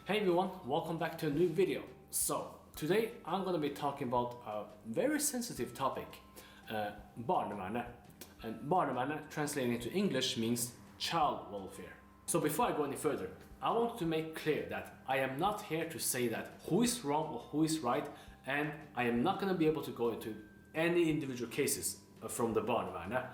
Hey everyone, welcome back to a new video. So today I'm going to be talking about a very sensitive topic, Barnevernet. And Barnevernet translating into English means child welfare. So before I go any further, I want to make clear that I am not here to say that who is wrong or who is right, and I am not going to be able to go into any individual cases from the Barnevernet.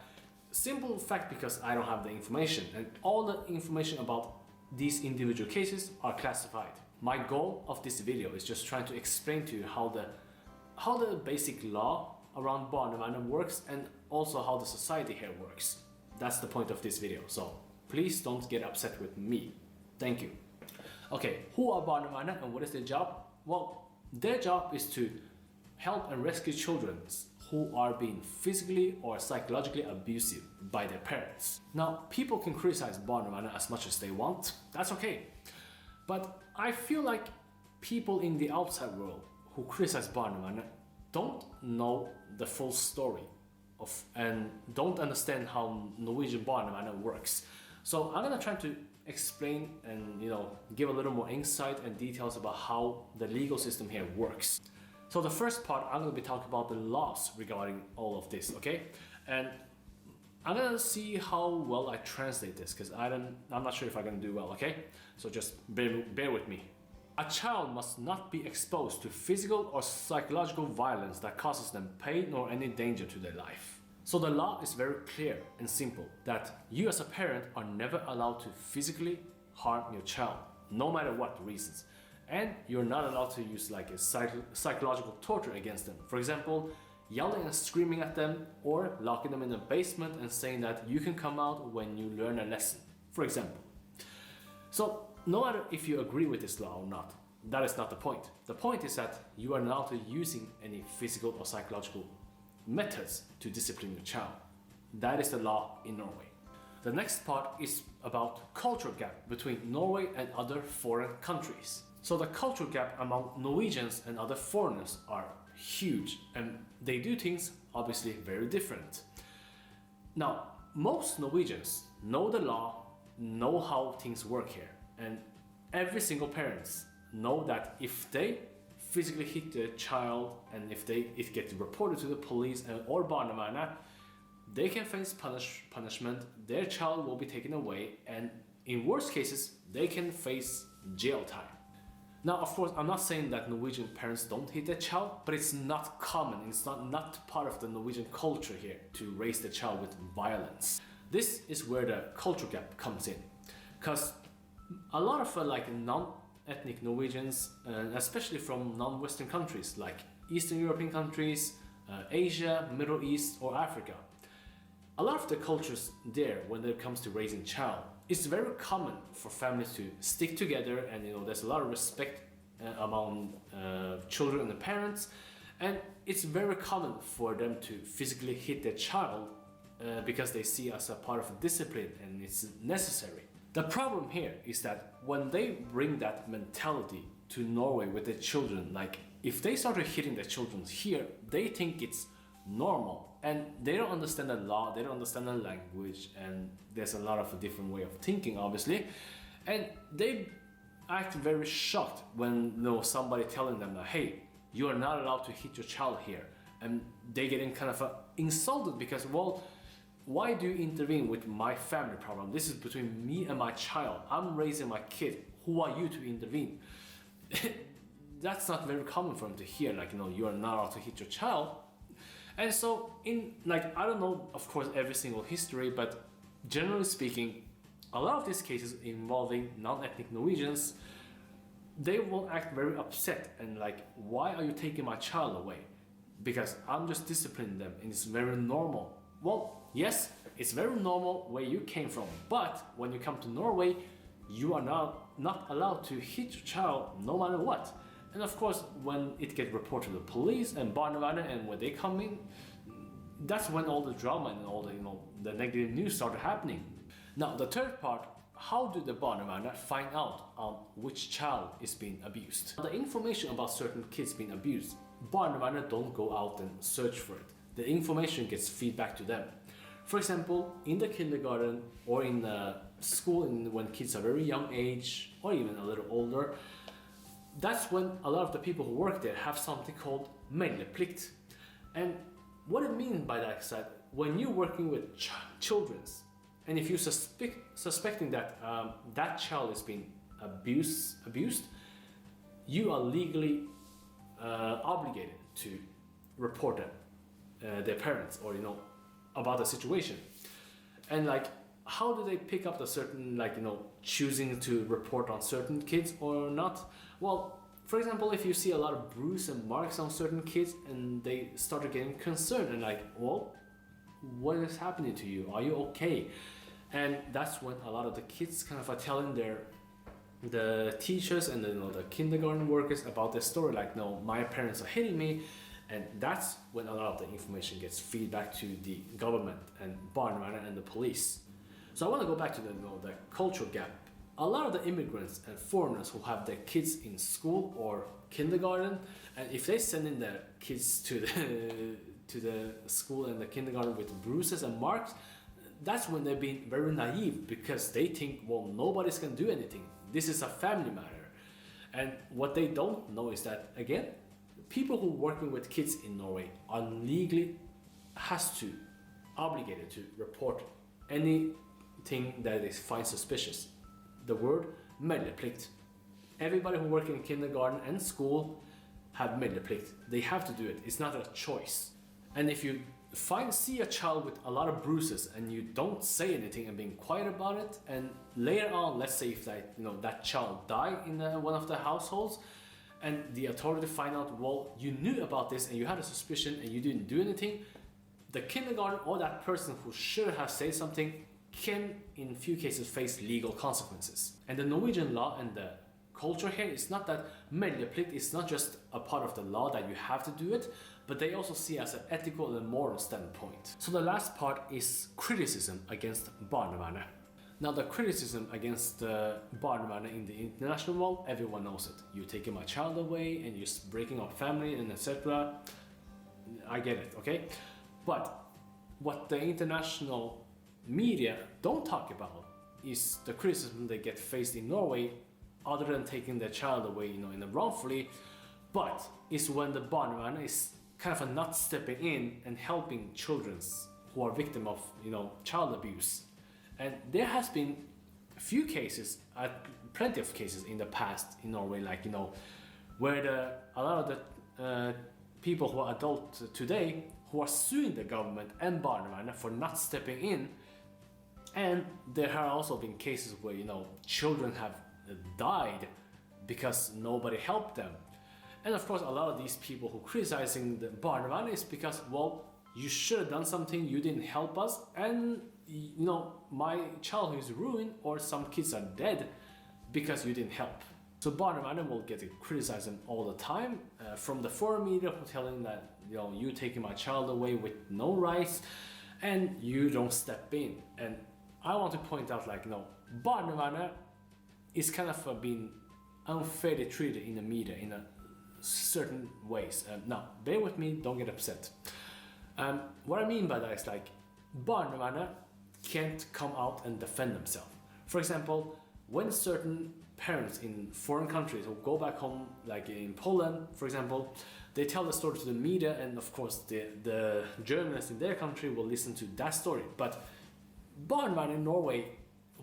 Simple fact because I don't have the information, and all the information about these individual cases are classified. My goal of this video is just trying to explain to you how the basic law around Barnevernet works and also how the society here works. That's the point of this video, so please don't get upset with me. Thank you. Okay, who are Barnevernet and what is their job? Well, their job is to help and rescue children who are being physically or psychologically abusive by their parents. Now, people can criticize Barnevernet as much as they want, that's okay. But I feel like people in the outside world who criticize Barnevernet don't know the full story and don't understand how Norwegian Barnevernet works. So I'm gonna try to explain and give a little more insight and details about how the legal system here works. So the first part, I'm going to be talking about the laws regarding all of this, okay? And I'm going to see how well I translate this, because I'm not sure if I'm going to do well, okay? So just bear with me. A child must not be exposed to physical or psychological violence that causes them pain or any danger to their life. So the law is very clear and simple that you as a parent are never allowed to physically harm your child, no matter what reasons. And you're not allowed to use like a psychological torture against them. For example, yelling and screaming at them or locking them in a basement and saying that you can come out when you learn a lesson, for example. So no matter if you agree with this law or not, that is not the point. The point is that you are not using any physical or psychological methods to discipline your child. That is the law in Norway. The next part is about cultural gap between Norway and other foreign countries. So the cultural gap among Norwegians and other foreigners are huge, and they do things obviously very different. Now, most Norwegians know the law, know how things work here, and every single parents know that if they physically hit their child and if it gets reported to the police or Barnevernet, they can face punishment, their child will be taken away, and in worst cases, they can face jail time. Now, of course, I'm not saying that Norwegian parents don't hit their child, but it's not common, it's not part of the Norwegian culture here to raise the child with violence. This is where the cultural gap comes in, because a lot of non-ethnic Norwegians, especially from non-Western countries like Eastern European countries, Asia, Middle East, or Africa, a lot of the cultures there, when it comes to raising child, it's very common for families to stick together, and there's a lot of respect among children and the parents, and it's very common for them to physically hit their child because they see as a part of a discipline and it's necessary. The problem here is that when they bring that mentality to Norway with their children, like if they started hitting their children here, they think it's normal, and they don't understand the law, they don't understand the language, and there's a lot of a different way of thinking, obviously, and they act very shocked when somebody telling them that, hey, you are not allowed to hit your child here, and they getting kind of insulted because, well, why do you intervene with my family problem? This is between me and my child. I'm raising my kid. Who are you to intervene? That's not very common for them to hear, like, you are not allowed to hit your child. And so I don't know, of course, every single history, but generally speaking, a lot of these cases involving non-ethnic Norwegians, they will act very upset and like, why are you taking my child away? Because I'm just disciplining them and it's very normal. Well, yes, it's very normal where you came from, but when you come to Norway, you are not allowed to hit your child no matter what. And of course, when it gets reported to the police and Barnevernet, and when they come in, that's when all the drama and all the negative news started happening. Now, the third part, how do the Barnevernet find out on which child is being abused? The information about certain kids being abused, Barnevernet don't go out and search for it. The information gets feedback to them. For example, in the kindergarten or in school when kids are very young age or even a little older, that's when a lot of the people who work there have something called meldeplikt. And what it means by that is that when you're working with children, and if you're suspecting that that child is being abused, you are legally obligated to report their parents, or about the situation. And like, how do they pick up the certain, like, choosing to report on certain kids or not? Well, for example, if you see a lot of bruises and marks on certain kids and they started getting concerned and like, well, what is happening to you? Are you okay? And that's when a lot of the kids kind of are telling the teachers and the kindergarten workers about their story, like, no, my parents are hitting me. And that's when a lot of the information gets fed back to the government and Barnevernet and the police. So I want to go back to the cultural gap. A lot of the immigrants and foreigners who have their kids in school or kindergarten, and if they send in their kids to the school and the kindergarten with bruises and marks, that's when they're being very naive, because they think, well, nobody's gonna do anything. This is a family matter. And what they don't know is that, again, people who are working with kids in Norway are legally obligated to report anything that they find suspicious. The word meldeplikt. Everybody who works in kindergarten and school have meldeplikt. They have to do it. It's not a choice. And if you see a child with a lot of bruises and you don't say anything and being quiet about it, and later on, let's say if that child died in one of the households, and the authority find out, well, you knew about this and you had a suspicion and you didn't do anything, the kindergarten or that person who should have said something can, in few cases, face legal consequences. And the Norwegian law and the culture here is not that meldeplikt is not just a part of the law that you have to do it, but they also see it as an ethical and moral standpoint. So the last part is criticism against Barnevernet. Now, the criticism against Barnevernet in the international world, everyone knows it. You're taking my child away and you're breaking up family and etc. I get it, okay? But what the international media don't talk about is the criticism they get faced in Norway, other than taking their child away, in the wrongfully, but is when the Barnevernet is kind of not stepping in and helping children who are victim of, child abuse. And there has been a few cases, plenty of cases in the past in Norway, like, where a lot of the people who are adults today who are suing the government and Barnevernet for not stepping in. And there have also been cases where, children have died because nobody helped them. And of course, a lot of these people who criticizing the Barnevernet is because, well, you should have done something, you didn't help us, and my childhood is ruined, or some kids are dead because you didn't help. So Barnevernet will get criticized all the time from the foreign media, who telling that you taking my child away with no rights and you don't step in. And I want to point out, Barnevernet is kind of being unfairly treated in the media in a certain ways. Now, bear with me, don't get upset. What I mean by that is Barnevernet can't come out and defend themselves. For example, when certain parents in foreign countries who go back home, like in Poland, for example, they tell the story to the media, and of course the journalists in their country will listen to that story. But Barnevernet in Norway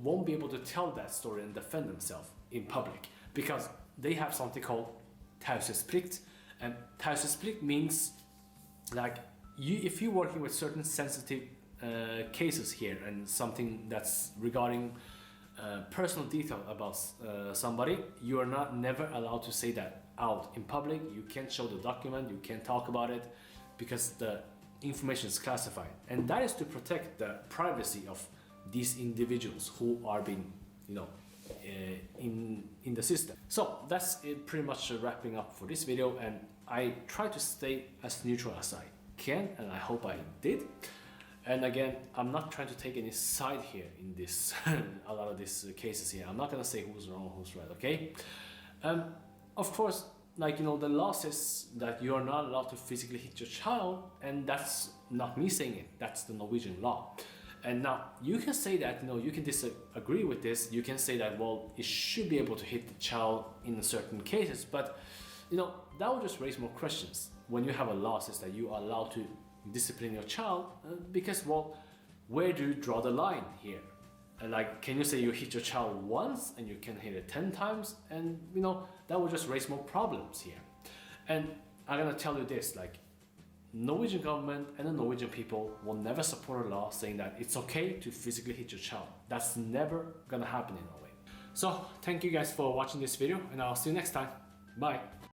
won't be able to tell that story and defend themselves in public, because they have something called taushetsplikt. And taushetsplikt means if you're working with certain sensitive cases here and something that's regarding personal detail about somebody, you are never allowed to say that out in public. You can't show the document, you can't talk about it, because the information is classified. And that is to protect the privacy of these individuals who are being, in the system. So that's it, pretty much wrapping up for this video, and I try to stay as neutral as I can, and I hope I did. And again, I'm not trying to take any side here in this a lot of these cases here. I'm not gonna say who's wrong, who's right, okay? Of course, the law says that you are not allowed to physically hit your child, and that's not me saying it, that's the Norwegian law. And now you can say that, you can disagree with this. You can say that, well, you should be able to hit the child in certain cases, but that will just raise more questions. When you have a law says that you are allowed to discipline your child, because, well, where do you draw the line here? Like, can you say you hit your child once and you can hit it 10 times? And that will just raise more problems here. And I'm gonna tell you this, like, Norwegian government and the Norwegian people will never support a law saying that it's okay to physically hit your child. That's never gonna happen in Norway. So thank you guys for watching this video, and I'll see you next time. Bye.